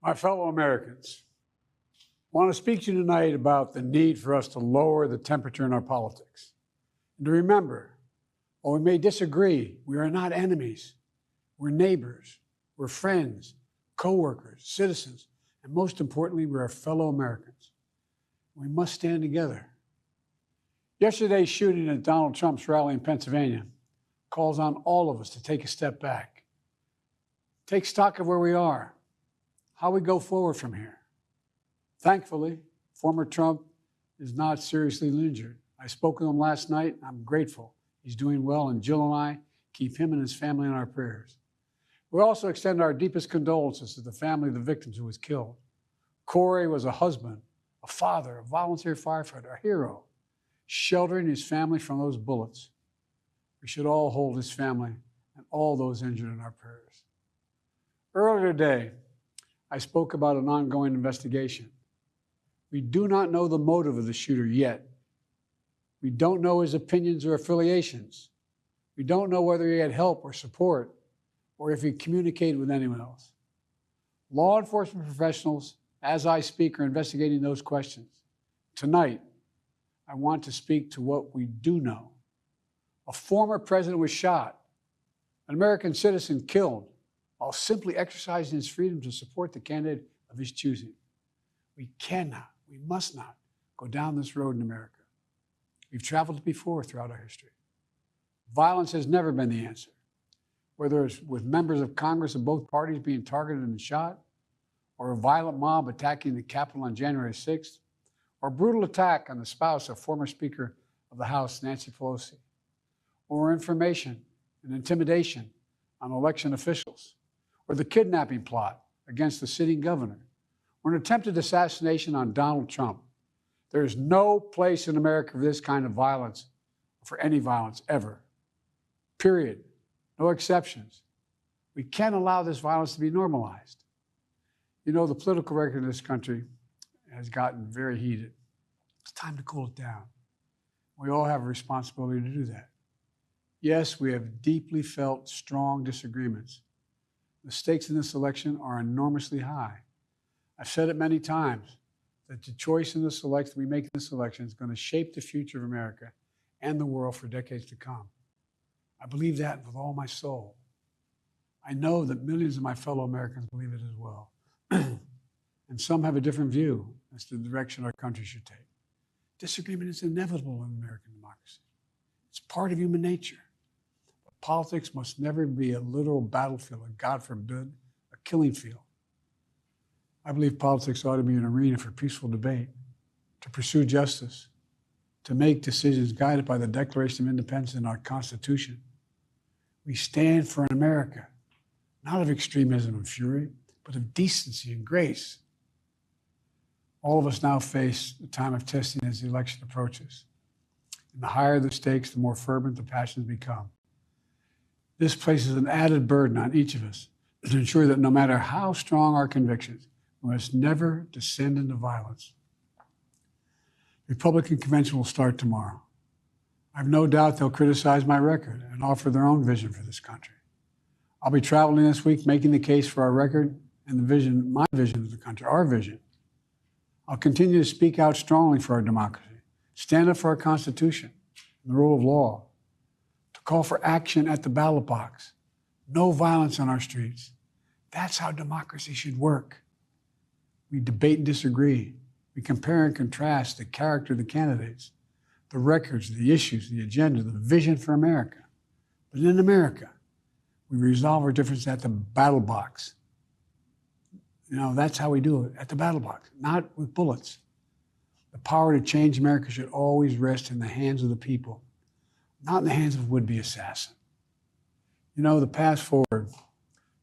My fellow Americans, I want to speak to you tonight about the need for us to lower the temperature in our politics. And to remember, while we may disagree, we are not enemies. We're neighbors, we're friends, co-workers, citizens, and most importantly, we're our fellow Americans. We must stand together. Yesterday's shooting at Donald Trump's rally in Pennsylvania calls on all of us to take a step back, take stock of where we are, how we go forward from here. Thankfully, former Trump is not seriously injured. I spoke with him last night. I'm grateful. He's doing well, and Jill and I keep him and his family in our prayers. We also extend our deepest condolences to the family of the victims who was killed. Corey was a husband, a father, a volunteer firefighter, a hero, sheltering his family from those bullets. We should all hold his family and all those injured in our prayers. Earlier today, I spoke about an ongoing investigation. We do not know the motive of the shooter yet. We don't know his opinions or affiliations. We don't know whether he had help or support, or if he communicated with anyone else. Law enforcement professionals, as I speak, are investigating those questions. Tonight, I want to speak to what we do know. A former president was shot, an American citizen killed, while simply exercising his freedom to support the candidate of his choosing. We cannot, we must not go down this road in America. We've traveled before throughout our history. Violence has never been the answer. Whether it's with members of Congress of both parties being targeted and shot, or a violent mob attacking the Capitol on January 6th, or a brutal attack on the spouse of former Speaker of the House, Nancy Pelosi, or information and intimidation on election officials, or the kidnapping plot against the sitting governor, or an attempted assassination on Donald Trump. There is no place in America for this kind of violence, for any violence ever. Period. No exceptions. We can't allow this violence to be normalized. You know, the political record in this country has gotten very heated. It's time to cool it down. We all have a responsibility to do that. Yes, we have deeply felt strong disagreements. The stakes in this election are enormously high. I've said it many times that the choice in this election we make in this election is going to shape the future of America and the world for decades to come. I believe that with all my soul. I know that millions of my fellow Americans believe it as well. And some have a different view as to the direction our country should take. Disagreement is inevitable in American democracy. It's part of human nature. But politics must never be a literal battlefield, and God forbid, a killing field. I believe politics ought to be an arena for peaceful debate, to pursue justice, to make decisions guided by the Declaration of Independence and our Constitution. We stand for an America, not of extremism and fury, but of decency and grace. All of us now face the time of testing as the election approaches. And the higher the stakes, the more fervent the passions become. This places an added burden on each of us to ensure that no matter how strong our convictions, we must never descend into violence. The Republican convention will start tomorrow. I have no doubt they'll criticize my record and offer their own vision for this country. I'll be traveling this week making the case for our record and the vision, my vision of the country, our vision. I'll continue to speak out strongly for our democracy, stand up for our Constitution and the rule of law, to call for action at the ballot box, no violence on our streets. That's how democracy should work. We debate and disagree. We compare and contrast the character of the candidates, the records, the issues, the agenda, the vision for America. But in America, we resolve our differences at the battle box. You know, that's how we do it, at the battle box, not with bullets. The power to change America should always rest in the hands of the people, not in the hands of a would-be assassin. You know, the path forward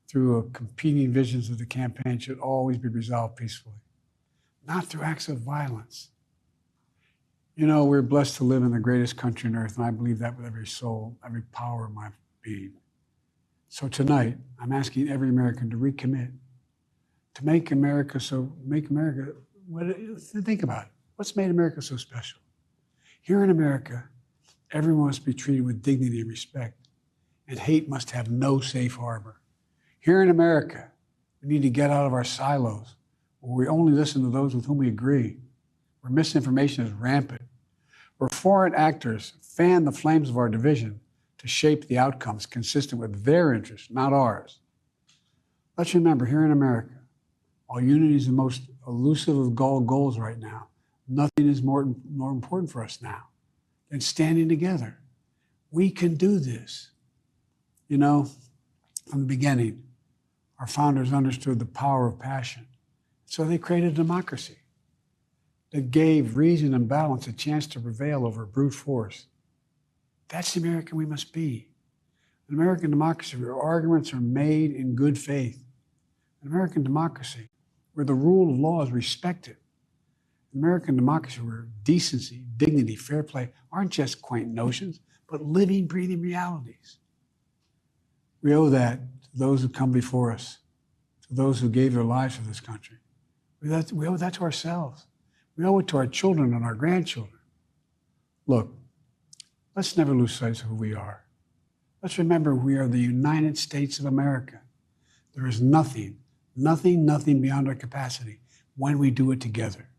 through competing visions of the campaign should always be resolved peacefully, not through acts of violence. You know, we're blessed to live in the greatest country on earth, and I believe that with every soul, every power of my being. So tonight, I'm asking every American to recommit, to think about it. What's made America so special? Here in America, everyone must be treated with dignity and respect, and hate must have no safe harbor. Here in America, We need to get out of our silos, where we only listen to those with whom we agree, where misinformation is rampant, where foreign actors fan the flames of our division to shape the outcomes consistent with their interests, not ours. Let's remember, here in America, while unity is the most elusive of goals right now, nothing is more important for us now than standing together. We can do this. You know, from the beginning, our founders understood the power of passion. So they created a democracy that gave reason and balance a chance to prevail over brute force. That's the American we must be. An American democracy where arguments are made in good faith. An American democracy where the rule of law is respected. An American democracy where decency, dignity, fair play aren't just quaint notions, but living, breathing realities. We owe that to those who come before us, to those who gave their lives for this country. We owe that to ourselves. We owe it to our children and our grandchildren. Look, let's never lose sight of who we are. Let's remember we are the United States of America. There is nothing beyond our capacity when we do it together.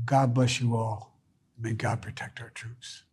God bless you all. May God protect our troops.